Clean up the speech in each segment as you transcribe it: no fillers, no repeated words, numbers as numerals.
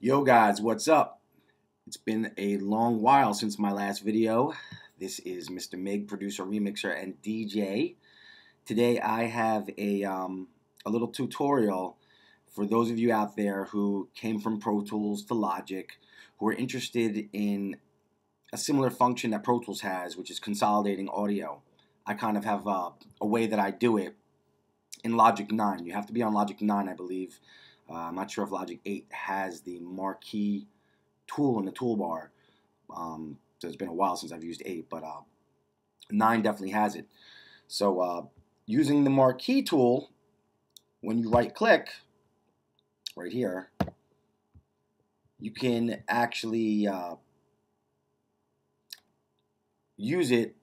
Yo guys, what's up? It's been a long while since my last video. This is Mr. Mig, producer, remixer, and DJ. Today I have a little tutorial for those of you out there who came from Pro Tools to Logic, who are interested in a similar function that Pro Tools has, which is consolidating audio. I kind of have a way that I do it in Logic 9. You have to be on Logic 9, I believe. I'm not sure if Logic 8 has the Marquee Tool in the toolbar. So it's been a while since I've used 8, but 9 definitely has it. So using the Marquee Tool, when you right-click right here, you can actually use it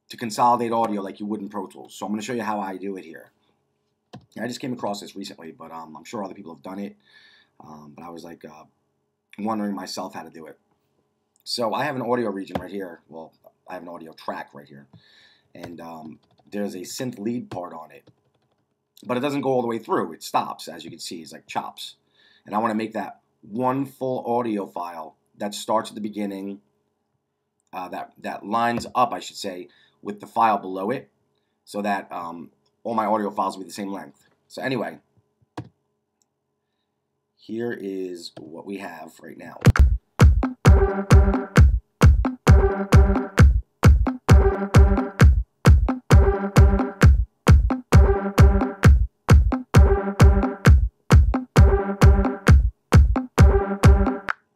to consolidate audio like you would in Pro Tools. So I'm going to show you how I do it here. I just came across this recently, but I'm sure other people have done it. But I was like wondering myself how to do it. So I have an audio region right here. Well, I have an audio track right here. And there's a synth lead part on it. But it doesn't go all the way through. It stops, as you can see. It's like chops. And I want to make that one full audio file that starts at the beginning, that lines up, I should say, with the file below it, so that all my audio files will be the same length. So anyway, here is what we have right now.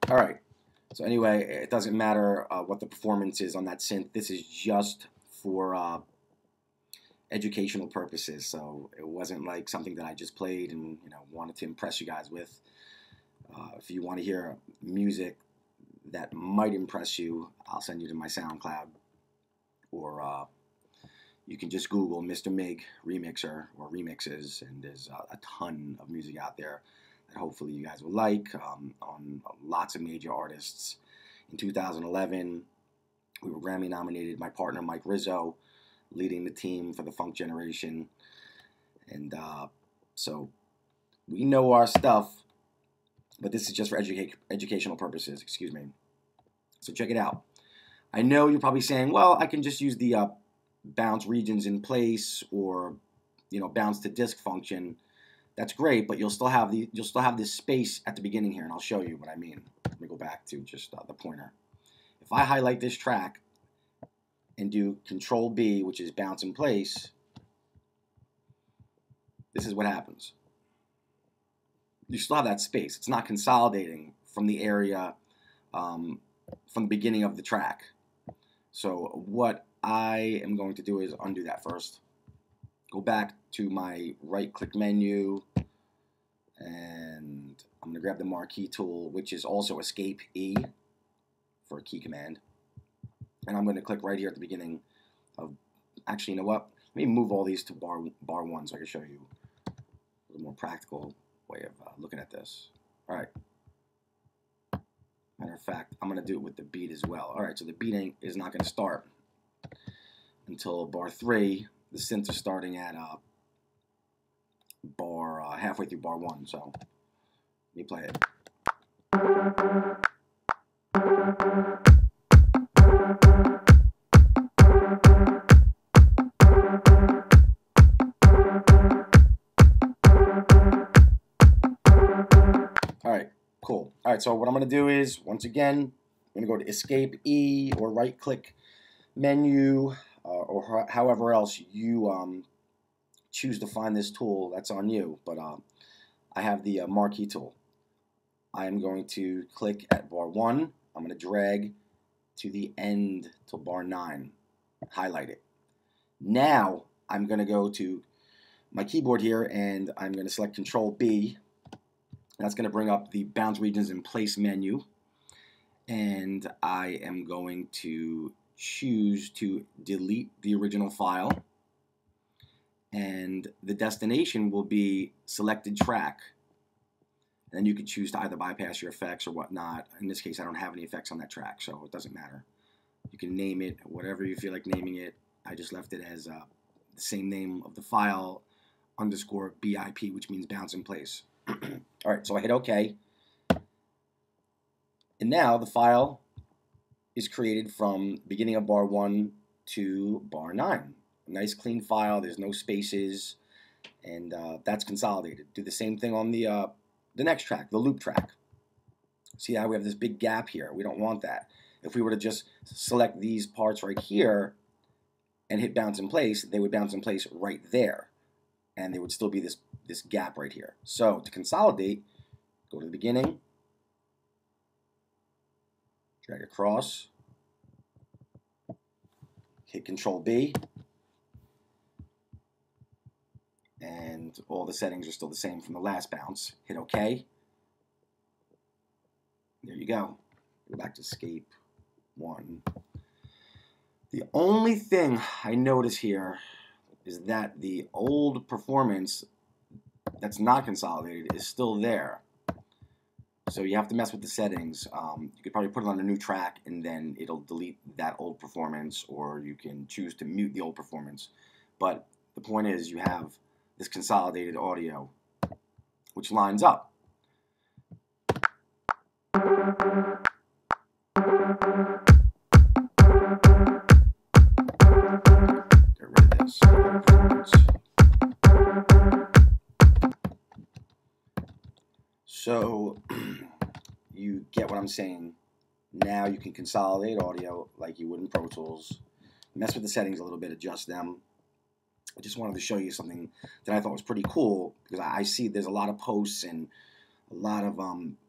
All right. So anyway, it doesn't matter what the performance is on that synth. This is just for educational purposes. So it wasn't like something that I just played and wanted to impress you guys with. If you want to hear music that might impress you, I'll send you to my SoundCloud, or you can just Google Mr. Mig remixer or remixes, and there's a ton of music out there that hopefully you guys will like, on lots of major artists. In 2011, we were Grammy nominated. My partner Mike Rizzo leading the team for the Funk Generation, and so we know our stuff, but this is just for educational purposes, excuse me. So check it out. I know you're probably saying, well, I can just use the bounce regions in place, or bounce to disk function. That's great, but you'll still have this space at the beginning here, and I'll show you what I mean. Let me go back to just the pointer. If I highlight this track and do Control B, which is bounce in place, this is what happens. You still have that space. It's not consolidating from the area, from the beginning of the track. So what I am going to do is undo that first. Go back to my right-click menu, and I'm going to grab the Marquee Tool, which is also Escape E for a key command. And I'm going to click right here at the beginning of, actually, you know what? Let me move all these to bar 1 so I can show you a little more practical way of looking at this. All right. Matter of fact, I'm going to do it with the beat as well. All right, so the beating is not going to start until bar 3. The synths are starting at halfway through bar 1. So let me play it. Alright, cool. Alright, so what I'm going to do is, once again, I'm going to go to Escape E or right-click menu, or however else you choose to find this tool. That's on you, but I have the Marquee Tool. I am going to click at bar 1. I'm going to drag to the end till bar 9. Highlight it. Now I'm going to go to my keyboard here, and I'm going to select Control B. That's going to bring up the Bounce Regions in Place menu, and I am going to choose to delete the original file, and the destination will be selected track. And then you can choose to either bypass your effects or whatnot. In this case, I don't have any effects on that track, so it doesn't matter. You can name it whatever you feel like naming it. I just left it as the same name of the file, _BIP, which means bounce in place. All right, so I hit OK, And now the file is created from beginning of bar 1 to bar 9. A nice clean file, there's no spaces, and that's consolidated. Do the same thing on the next track, the loop track. See how we have this big gap here? We don't want that. If we were to just select these parts right here and hit bounce in place, they would bounce in place right there. And there would still be this gap right here. So to consolidate, go to the beginning, drag across, hit Control B, and all the settings are still the same from the last bounce. Hit OK. There you go. Go back to escape 1. The only thing I notice here is that the old performance that's not consolidated is still there. So you have to mess with the settings. You could probably put it on a new track and then it'll delete that old performance, or you can choose to mute the old performance. But the point is you have this consolidated audio, which lines up. Get rid of this. So you get what I'm saying. Now you can consolidate audio like you would in Pro Tools. Mess with the settings a little bit, adjust them. I just wanted to show you something that I thought was pretty cool, because I see there's a lot of posts and a lot of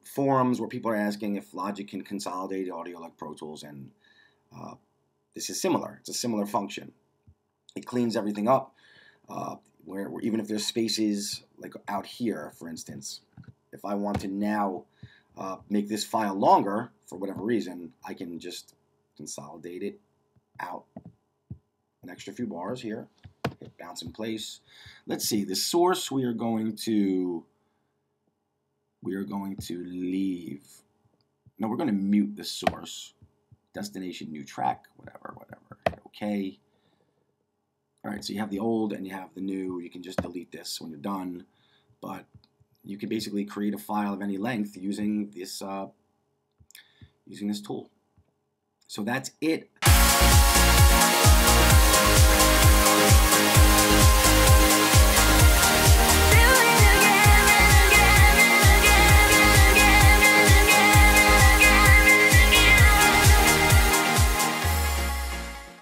forums where people are asking if Logic can consolidate audio like Pro Tools, and this is similar. It's a similar function. It cleans everything up, where even if there's spaces like out here, for instance, if I want to now make this file longer for whatever reason, I can just consolidate it out an extra few bars here, hit bounce in place. Let's see, the source we are going to leave. No, we're going to mute the source. Destination, new track, whatever. Hit OK. All right, so you have the old and you have the new. You can just delete this when you're done, but you can basically create a file of any length using this tool. So that's it